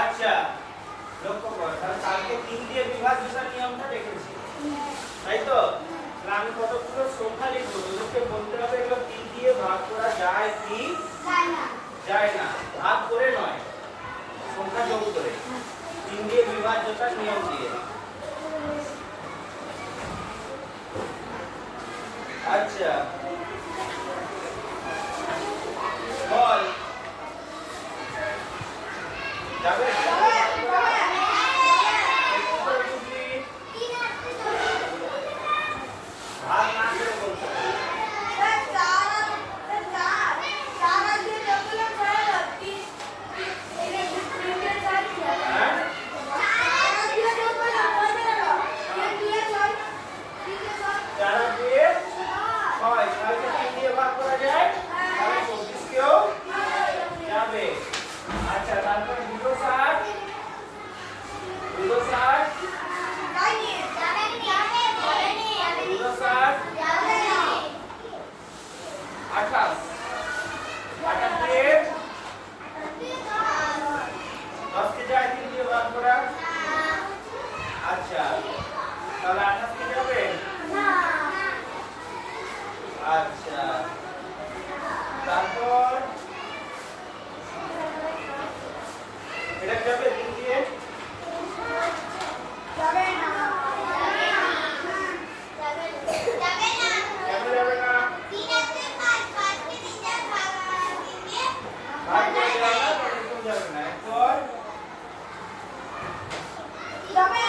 আচ্ছা লক্ষ্য কর, তাহলে কালকে 3 দিয়ে বিভাজ্যতার নিয়মটা দেখেছি, তাই তো? আমি কতগুলো সংখ্যা লিখবো, তোদেরকে বলতে হবে এগুলো 3 দিয়ে ভাগ করা যায় কি যায় না। ভাগ করে নয়, সংখ্যা যোগ করে, 3 দিয়ে বিভাজ্যতার নিয়ম দিয়ে। আচ্ছা বল যাবে ভাগ না করে বলতে হবে। আচ্ছা তাহলে 28 কি যাবে না? আচ্ছা তারপর এটা যাবে 3 দিয়ে যাবে না যাবে না 3 আছে 5 কে 3 দিয়ে ভাগ দিয়ে ভাগ করে যাবে না, এরকম যাবে না। এরপর যাবে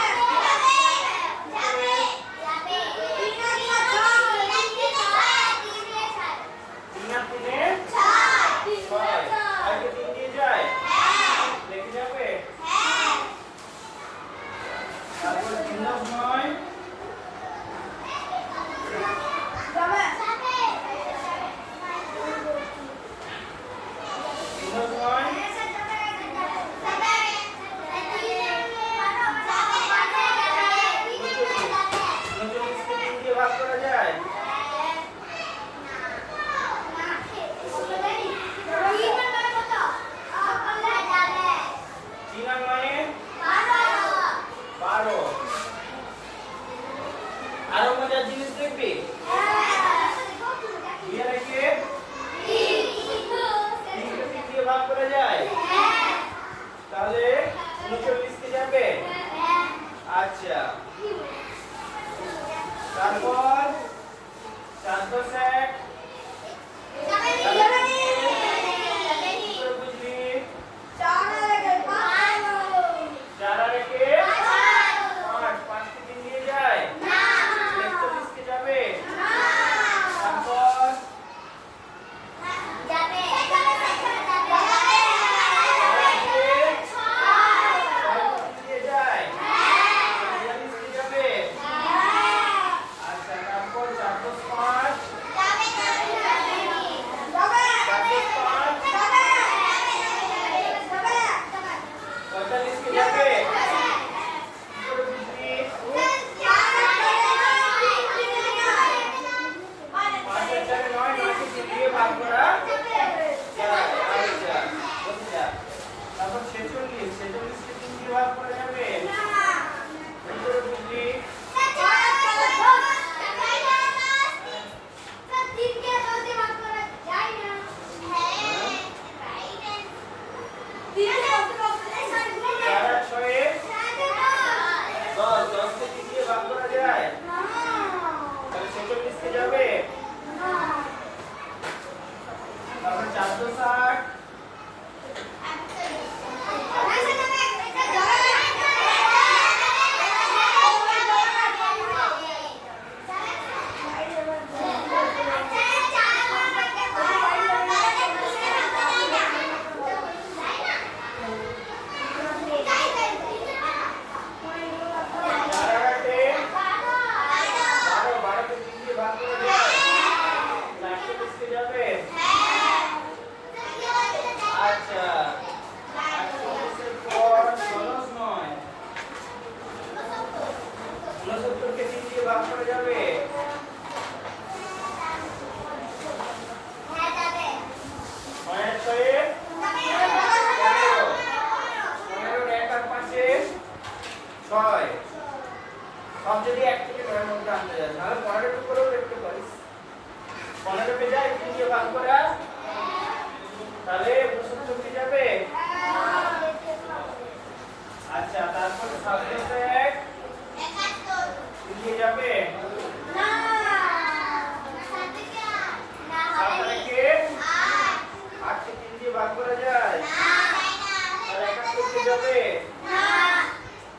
যাবে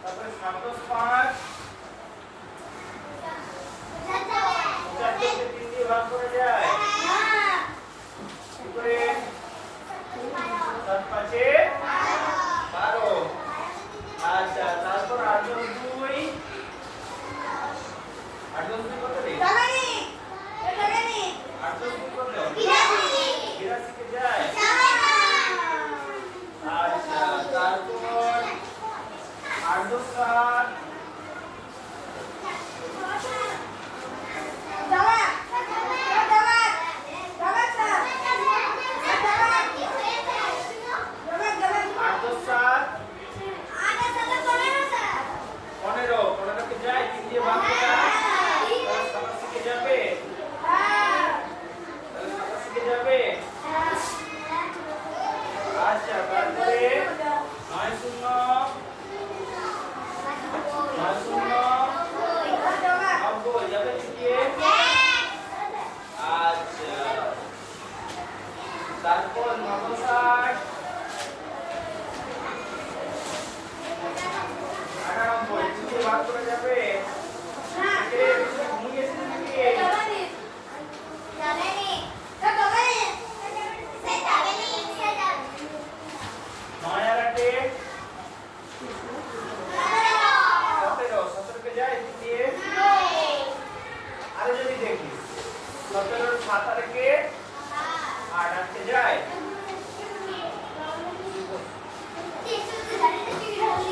তারপরে 7 + 5 75 কে 3 দিয়ে ভাগ করা যায় কি করে 7 × 5 = 12 আচ্ছা তারপর 8 + 2 8 + 2 কত রে 8 + 2 কত 82 কে যায় আচ্ছা তারপর 8 + 7 তারপর 960 98 দিয়ে ভাগ করা যাবে ঘুমিয়ে এসেছে নাকি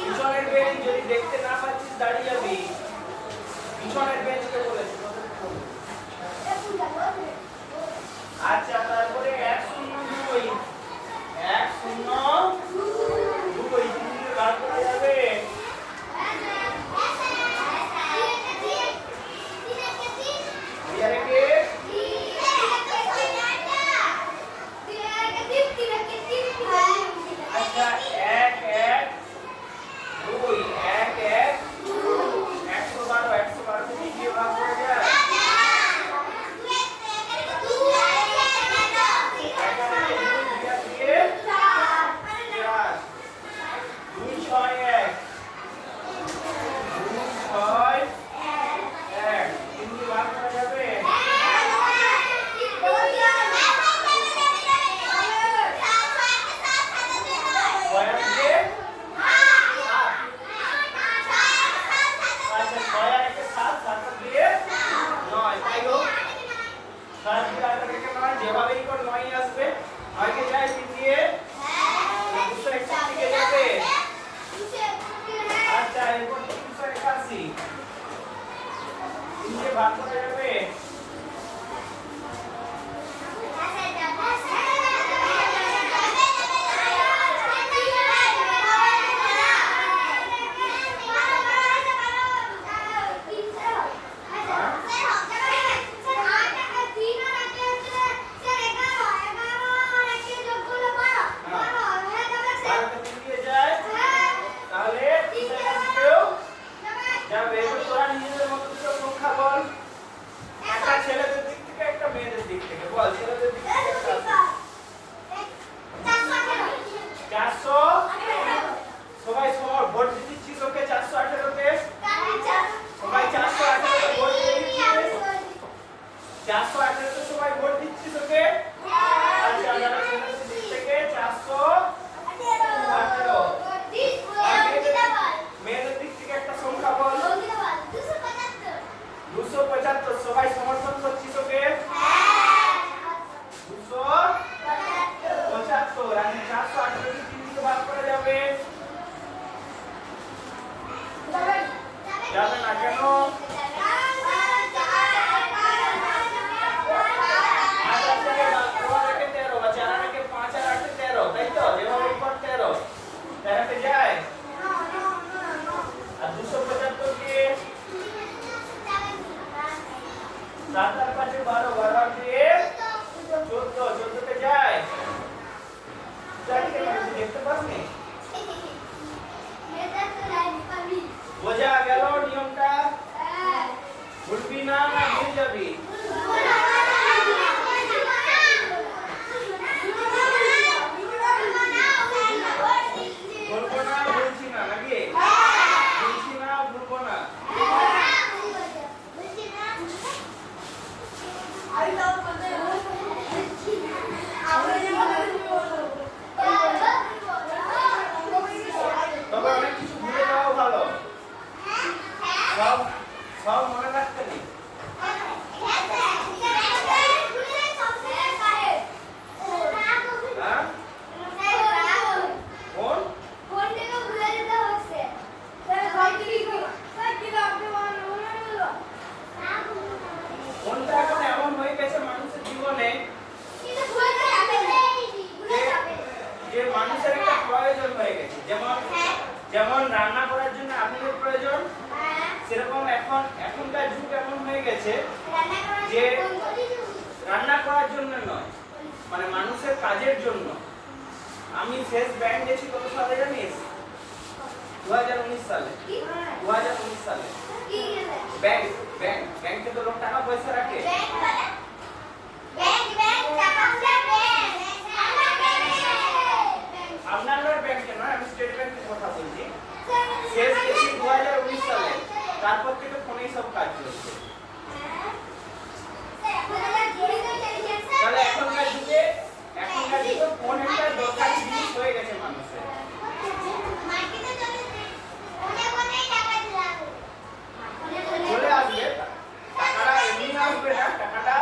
পিছনের বেঞ্চ যদি দেখতে না পাচ্ছিস দাঁড়িয়ে যাবি পিছনের বেঞ্চকে বলেছি আচ্ছা তারপরে 102 দিয়ে ভাগ করা যাবে আচ্ছা 1 1 2 1 1 112 দিয়ে ভাগ করা যায় যেভাবেই কোন 9 আসবে 9 কে যায় 3 দিয়ে 261 কে যাবে আচ্ছা এরপর 381 3 দিয়ে ভাগ করা যাবে সবাই সমর্থন করছিস ওকে 275 আর 418 কে 3 দিয়ে ভাগ করা যাবে যাবে না কেন আচ্ছা যেমন রান্না করার জন্য আগুনের প্রয়োজন, সেরকম এখনকার যুগ এমন হয়ে গেছে যে রান্না করার জন্য নয়, মানে মানুষের কাজের জন্য। আমি শেষ ব্যাংক গেছি কত সালে জানিস? 2019 সালে। 2019 সালে ব্যাংকে তো লোক টাকা পয়সা রাখে। আপনার ব্যাংকে নয়, আমি স্টেট ব্যাংকের কথা বলছি। শেষ গেছি 2019 সালে, তারপর থেকে ফোনেই সব কাজ চলছে। তাহলে এখনকার যুগে ফোন একটা দরকারি জিনিস হয়ে গেছে মানুষের। চলে আসবে, টাকাটা এমনি আসবে না, টাকাটা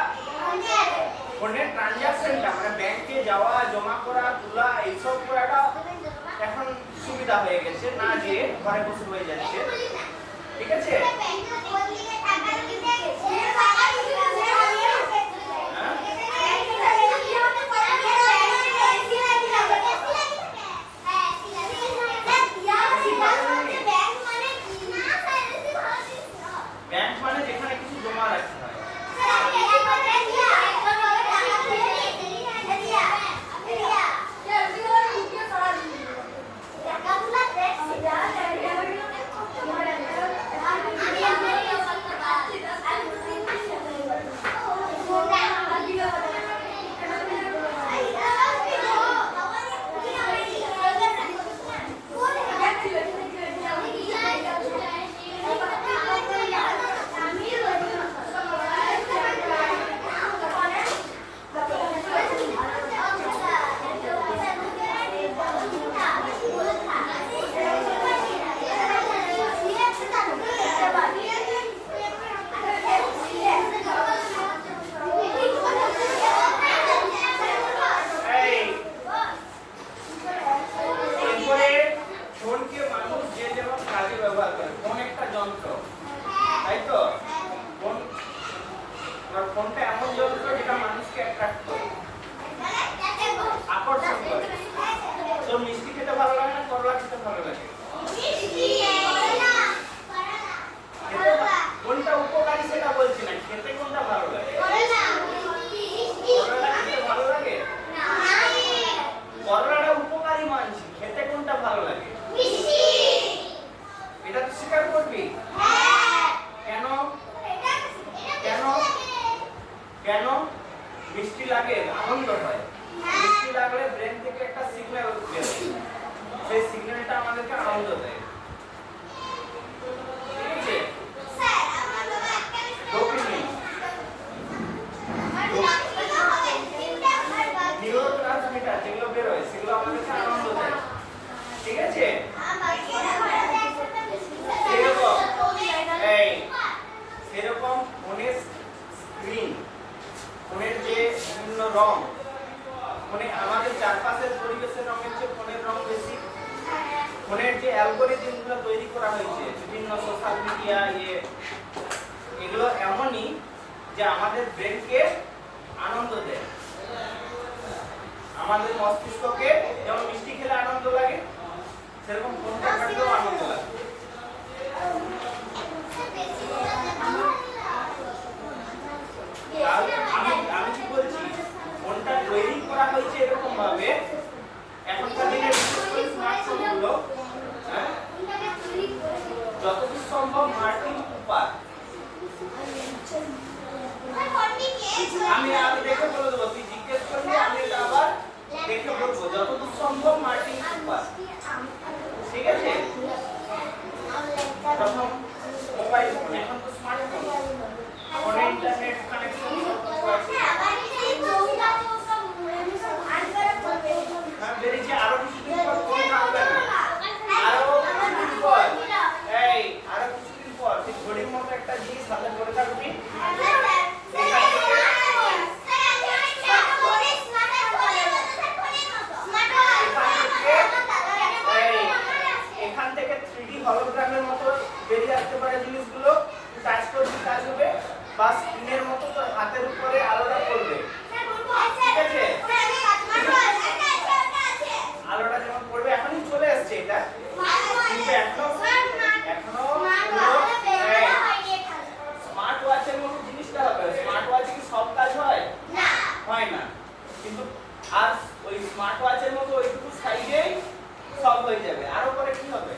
ফোনের ট্রানজাকশনটা মানে ব্যাংকে যাওয়া, জমা করা, তোলা, এইসব করাটা এখন সুবিধা হয়ে গেছে, না যে ঘরে বসে হয়ে যাচ্ছে। ঠিক আছে? ব্যাংক মানে যেখানে কিছু জমা রাখতে হয়। ফোনটা এমন যন্ত্র যেটা মানুষকে অ্যাট্রাক্ট করে, আকর্ষণ করে। তোর মিষ্টি খেতে ভালো লাগে না করলা খেতে ভালো লাগে? কোনটা উপকারী সেটা বলছি না, খেতে কোনটা ভালো লাগে? করলা খেতে ভালো লাগে? করলাটা উপকারী মানছি, খেতে কোনটা ভালো লাগে? এটা তো স্বীকার করবি? কেন কেন কেন? মিষ্টি লাগে, আনন্দ হয়। মিষ্টি লাগলে ব্রেন থেকে একটা সিগন্যাল বের হয়, সেই সিগন্যালটা আমাদেরকে আনন্দ দেয়। ঠিক আছে? নিউরোট্রান্সমিটার যেগুলো বের হয় সেগুলো আমাদেরকে আনন্দ দেয়। ঠিক আছে? সেরকম ফোনের স্ক্রিন, ফোনের যে বিভিন্ন রং, ফোনে আমাদের চারপাশের পরিবেশের রঙের চেয়ে ফোনের রং বেশি। ফোনের যে অ্যালগরিদমগুলো তৈরি করা হয়েছে বিভিন্ন সোশ্যাল মিডিয়া, এগুলো এমনই যে আমাদের ব্রেনকে আনন্দ দেয়। আমাদের মস্তিষ্ককে যেমন মিষ্টি খেলে আনন্দ লাগে, সেরকম ফোনটা ঘাটলেও আনন্দ লাগে। আমি কি বলছি, ফোনটা তৈরি করা হয়েছে এরকম ভাবে, এখনকার দিনে বিশেষ করে স্মার্টফোনগুলো যতদূর সম্ভব মার্কিন কুপার, আমি দেখে বলে দেবো, তুই জিজ্ঞেস করলে আমি এটা আবার দেখে বলবো, যতদূর সম্ভব মার্কিন কুপার। যাবে, আরো পরে কি হবে?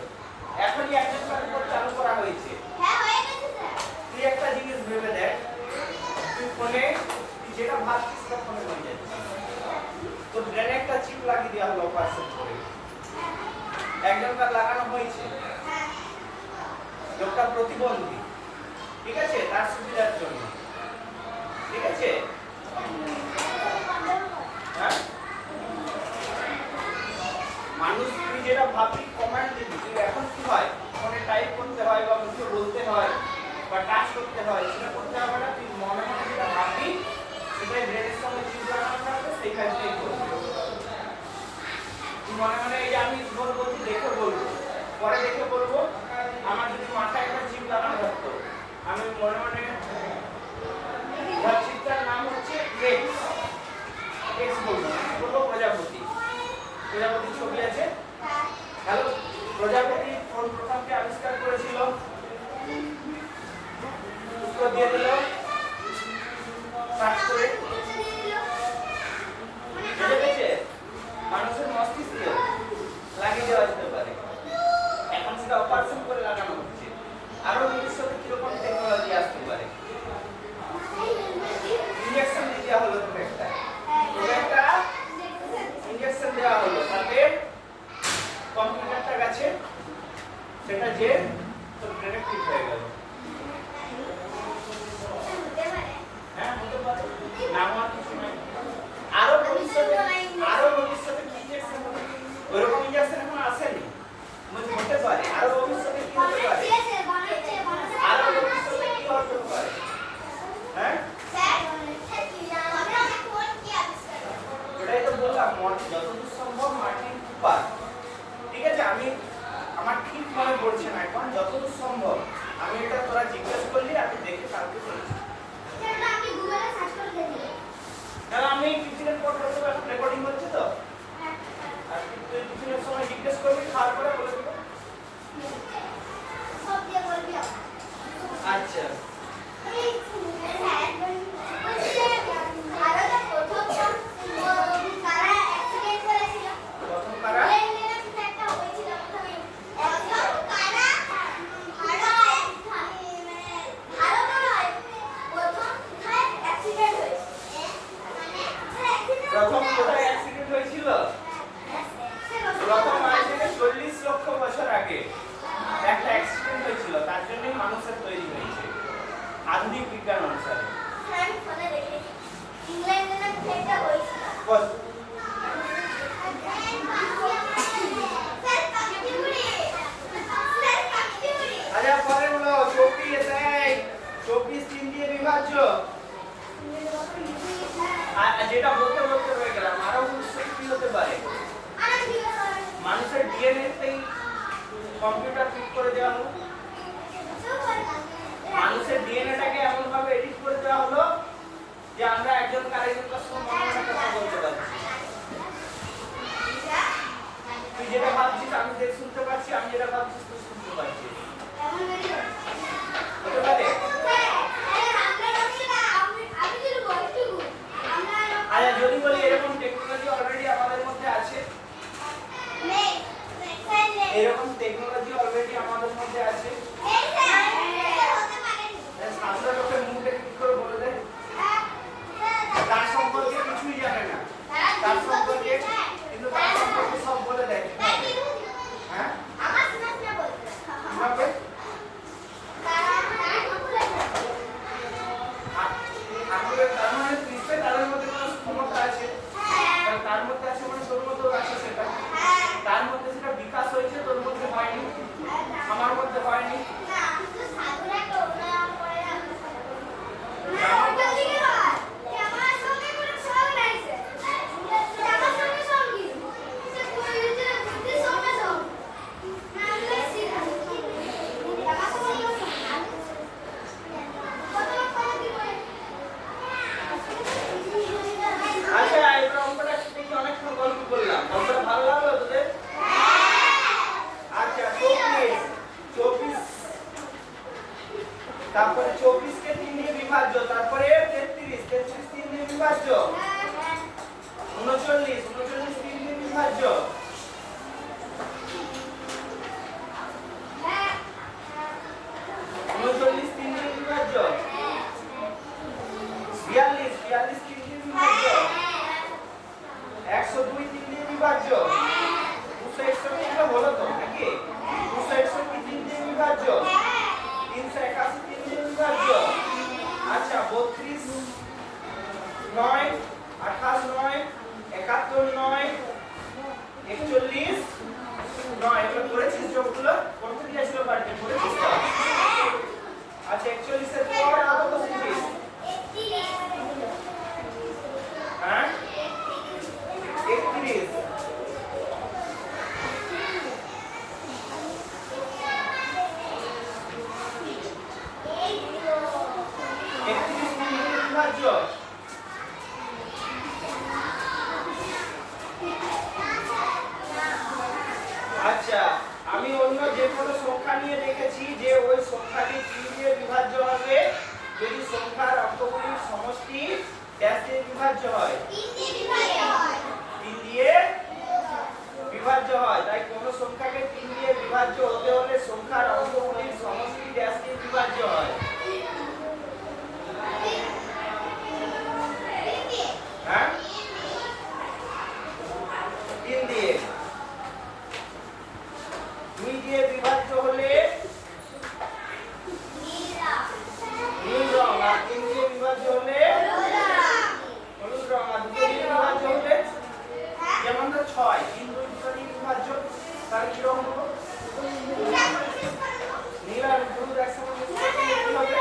এখনই একজনের উপর চালু করা হয়েছে। হ্যাঁ হয়ে গেছে স্যার। তুই একটা জিনিস ভেবে দেখ, তুই ফোনে যেটা ভাবছিস সেটা ফোনে হয়ে যাচ্ছে। তো ব্রেনে একটা চিপ লাগিয়ে দেওয়া হলো অপারেশন করে, একজনকার লাগানো হয়েছে, লোকটা প্রতিবন্ধী, ঠিক আছে, তার সুবিধার জন্য, ঠিক আছে। হ্যাঁ, মানুষ তুই যেটা ভাববি কমান্ড দিবি, তুই এখন কি হয় ফোনে টাইপ করতে হয় বা মুখে বলতে হয় বা টাচ করতে হয়, সেটা করতে হবে না। তুই মনে মনে যেটা ভাববি সেটাই ব্রেনের সঙ্গে চিপ লাগানো থাকবে, সেই কাজটাই করবি। তুই মনে মনে এই যে আমি বলবো, তুই দেখে বলবো, পরে দেখে বলবো। আমার যদি মাথায় একটা চিপ লাগানো থাকতো, আমি মনে মনে চিপটার নাম হচ্ছে এক্স, এক্স বলবো, বলবো প্রজাপতি। প্রজাপতির ছবি আছে। হ্যালো, প্রজাপতি কোন প্রথমকে আবিষ্কার করেছিল? উত্তর দিয়ে দিল সার্চ করে। বুঝে গেছে? মানুষের মস্তিষ্কে লাগিয়ে দেওয়া যেতে পারে, এখন সেটা অপারেশন করে লাগানো হচ্ছে। আরো ভবিষ্যতে কিরকম টেকনোলজি আসতে পারে। ইনজেকশন দিয়ে দেওয়া হলো তোকে একটা, ইনজেকশন দেওয়া হলো, তাতে কম্পিউটারটা গেছে, সেটা যে তোর ব্রেনে ফিট হয়ে গেল। হ্যাঁ, হতে পারে, নাম আর কিছু নাই। আরো ভবিষ্যতে কি ইনজেকশন হবে? ওইরকম ইনজেকশন এখন আসেনি, হতে পারে। আরো ভবিষ্যতে কি হতে পারে? আরো ভবিষ্যতে কি হতে পারে? হ্যাঁ, ওটাই তো বললাম, যতদূর সম্ভব মাটির উপার, ঠিক আছে। আমি আমার ঠিক মনে পড়ছে না এখন, যতদূর সম্ভব আমি এটা তোরা জিজ্ঞেস করলি, আমি দেখে কালকে বলছি। আমি টিফিনের পর বলতে পারবো, রেকর্ডিং হচ্ছে তো, আর তুই টিফিনের সময় জিজ্ঞেস করবি, খাওয়ার পরে বলে দেবো। আচ্ছা, প্রথম কারা? প্রথম কোথায় অ্যাক্সিডেন্ট হয়েছিল? প্রথম আজ থেকে 40 লক্ষ বছর আগে একটা অ্যাক্সিডেন্ট হয়েছিল, তার জন্যই মানুষের তৈরি হয়েছে আধুনিক বিজ্ঞান অনুসারে। আচ্ছা, পরের হলো 24, 24 3 দিয়ে বিভাজ্য। যেটা বলতে বলতে রয়ে গেলাম, আরো ভবিষ্যতে কি হতে পারে? মানুষের ডিএনএ তেই কম্পিউটার ফিট করে দেওয়া হলো, মানুষের ডিএনএটাকে এমন ভাবে এডিট করে দেওয়া হলো যে আমরা একজন আরেকজনের সঙ্গে মনে মনে কথা বলতে পারছি। তুই যেটা ভাবছিস আমি শুনতে পাচ্ছি, আমি যেটা ভাবছিস তুই শুনতে পাচ্ছিস, হতে পারে। আচ্ছা, যদি বলি এরকম টেকনোলজি অলরেডি আমাদের মধ্যে আছে, এরকম টেকনোলজি অলরেডি আমাদের মধ্যে আছে, সাধারণ লোকের মুখে কি করে বলে দেয়? তার সম্পর্কে কিছুই জানে না, তার সম্পর্কে কিন্তু তার সম্পর্কে সব বলে দেয়। হ্যাঁ, কিভাবে? তার মানে নিশ্চয়ই তাদের মধ্যে কোনো ক্ষমতা আছে, তার মধ্যে আছে মানে তোর মধ্যেও আছে, সেটা তার মধ্যে সেটা বিকাশ হয়েছে, তোর মধ্যে হয়নি, আমার মধ্যে হয়নি। আচ্ছা, এই অঙ্কটা দেখি অনেকক্ষণ গল্প করলাম, অঙ্কটা ভালো লাগলো তোদের? আচ্ছা, 24, তারপরে 24 কে 3 দিয়ে বিভাজ্য, তারপরে 33, 3 দিয়ে বিভাজ্য, 39, 3 দিয়ে বিভাজ্য, হলো তো নাকি 261 3 দিয়ে বিভাজ্য 381 3 দিয়ে বিভাজ্য আচ্ছা 32 9 28 9 71 9 41 9 এগুলো করেছিস যোগগুলো করতে দিয়েছিল বাড়িতে করেছিস তো আচ্ছা 41 এর পর কত বসেছিস হ্যাঁ 31 বিভাজ্য আচ্ছা আমি অন্য যে কোনো সংখ্যা নিয়ে দেখেছি যে ওই সংখ্যাটি 3 দিয়ে বিভাজ্য হবে যদি সংখ্যার অঙ্কগুলির সমষ্টি ড্যাশ দিয়ে বিভাজ্য হয় 3 দিয়ে বিভাজ্য হয় তাই কোন সংখ্যাকে 3 দিয়ে বিভাজ্য হতে হলে সংখ্যার অঙ্কগুলির সমষ্টি ড্যাশ দিয়ে বিভাজ্য হয় হ্যাঁ 3 দিয়ে 2 দিয়ে বিভাজ্য হলে নীল রং আর 3 দিয়ে বিভাজ্য হলে হলুদ রং আর 2 দিয়ে বিভাজ্য হলে যেমন তো 6 3 2 দিয়ে বিভাজ্য তার কি রং হলো নীল আর হলুদ একসঙ্গে মিশিয়ে কি হবে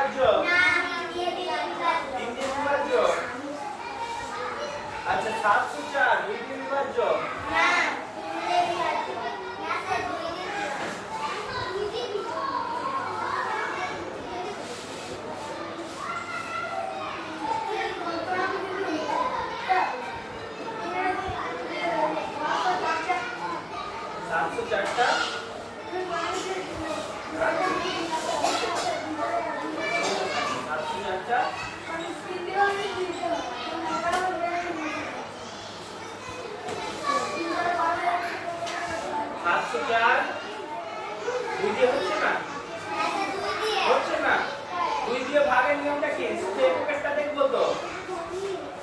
বিভাজ্য? তিন দিয়ে বিভাজ্য? আচ্ছা 704 দুই দিয়ে বিভাজ্য?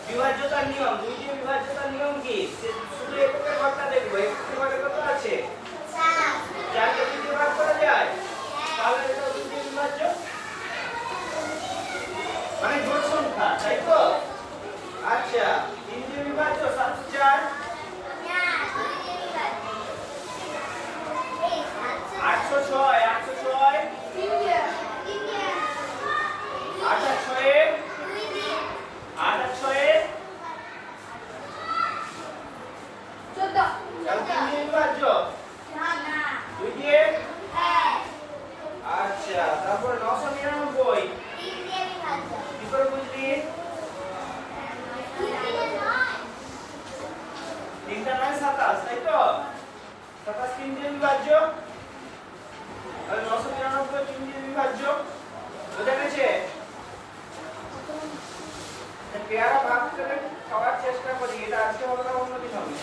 বিভাজ্যতার নিয়ম, দুই দিয়ে বিভাজ্যতার নিয়ম কি? শুধু এককের ঘরটা দেখবো। এককের ঘরে কত আছে? 4 কে 2 দিয়ে ভাগ করা যায়? তাহলে এটা দুই দিয়ে বিভাজ্য, মানে জোড় সংখ্যা, তাই তো? আচ্ছা 3 দিয়ে বিভাজ্য 704? 806 806 আচ্ছা তারপর 999 কি করে বুঝলি? তিনটা 9 27, তাই তো? 27 তিন দিয়ে বিভাজ্য, আর 999 তিন দিয়ে বিভাজ্য। বুঝা গেছে? পেয়ারা ভাগ করে খাওয়ার চেষ্টা করি, এটা আজকে হবে না অন্যদিন হবে।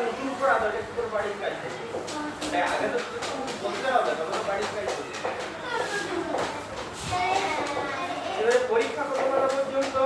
নতুন করে আদর একটু করে বাড়ির কাজ দেখি, আগে তো বলতে হবে তবে তো বাড়ির কাজ করতে এবারে পরীক্ষা কত বলা পর্যন্ত?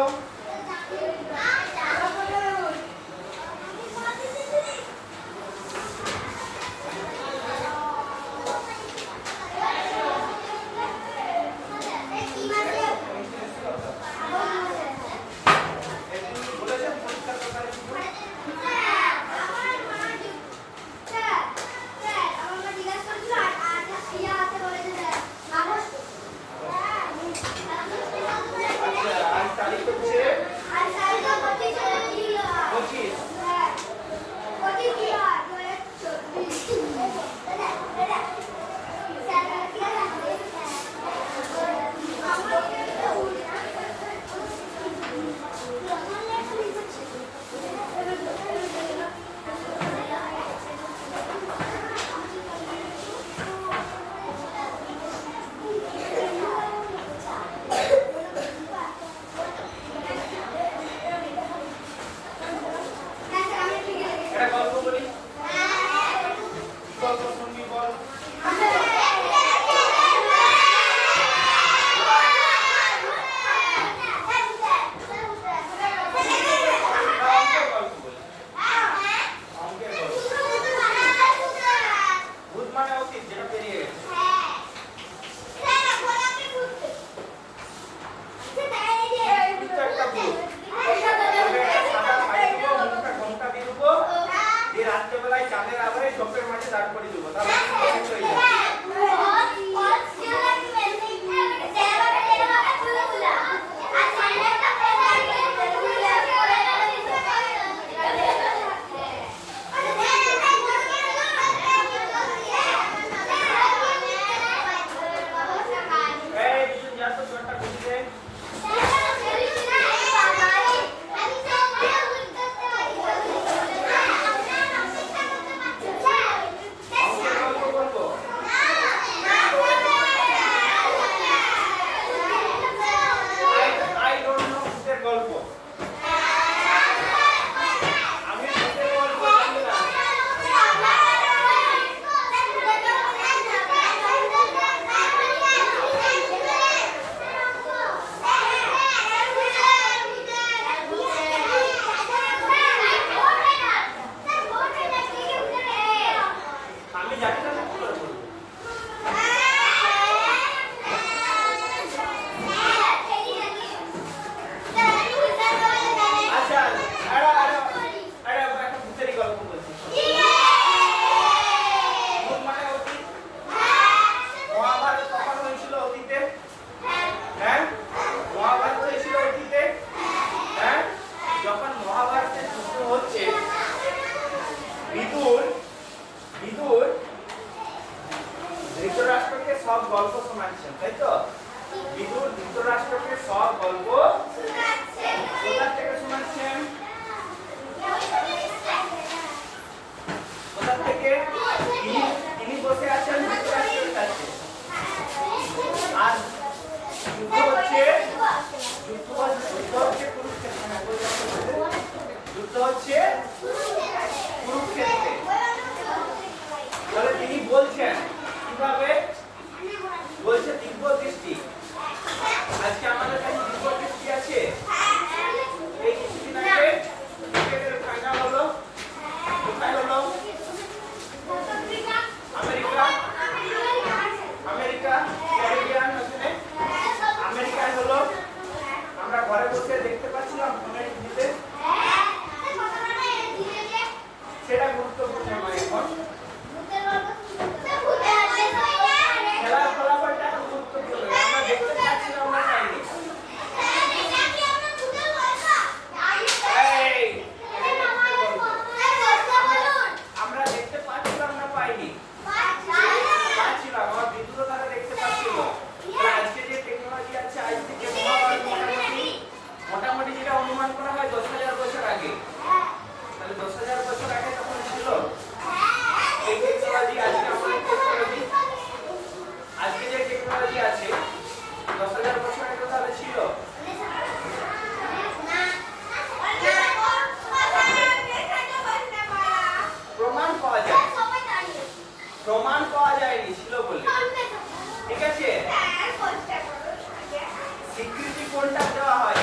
শোনাচ্ছেন, তাই তো? বিদুর ধৃতরাষ্ট্রকে সব গল্প কোথা থেকে শোনাচ্ছেন? কোথা থেকে? তিনি বসে আছেন ধৃতরাষ্ট্রের কাছে। আর যুদ্ধ হচ্ছে কুরুক্ষেত্রে। তাহলে তিনি বলছেন কিভাবে? বলছে দিব্য দৃষ্টি। আজকে আমাদের কাছে দিব্য দৃষ্টি আছে। এই কিছুদিন আগে ক্রিকেটের ফাইনাল হলো। কোথায় হলো? আমেরিকা ক্যারিবিয়ান ওখানে আমেরিকায় হলো। আমরা ঘরে বসে দেখতে পাচ্ছিলাম ফোনের টিভিতে। সেটা গুরুত্বপূর্ণ নয় এখন। খেলার ফলাফলটা গুরুত্বপূর্ণ। আমরা দেখতে পাচ্ছিলাম না, পাইনি। আমরা দেখতে পাচ্ছিলাম না, পাইনি। পাচ্ছিলাম, আমার বিদ্যুৎ তারা দেখতে পাচ্ছিল। আজকে যে টেকনোলজি আছে, আজকে যে মোটামুটি যেটা অনুমান করা হয় 10,000 বছর আগে। তাহলে 10,000 বছর আগে তখন ছিল এই টেকনোলজি। আজকে আমাদের টেকনোলজি, আজকে যে টেকনোলজি আছে 10,000 বছর আগে তাহলে ছিল। প্রমাণ পাওয়া যায়, প্রমাণ পাওয়া যায়নি ছিল বলে। ঠিক আছে, স্বীকৃতি কোনটা দেওয়া হয়?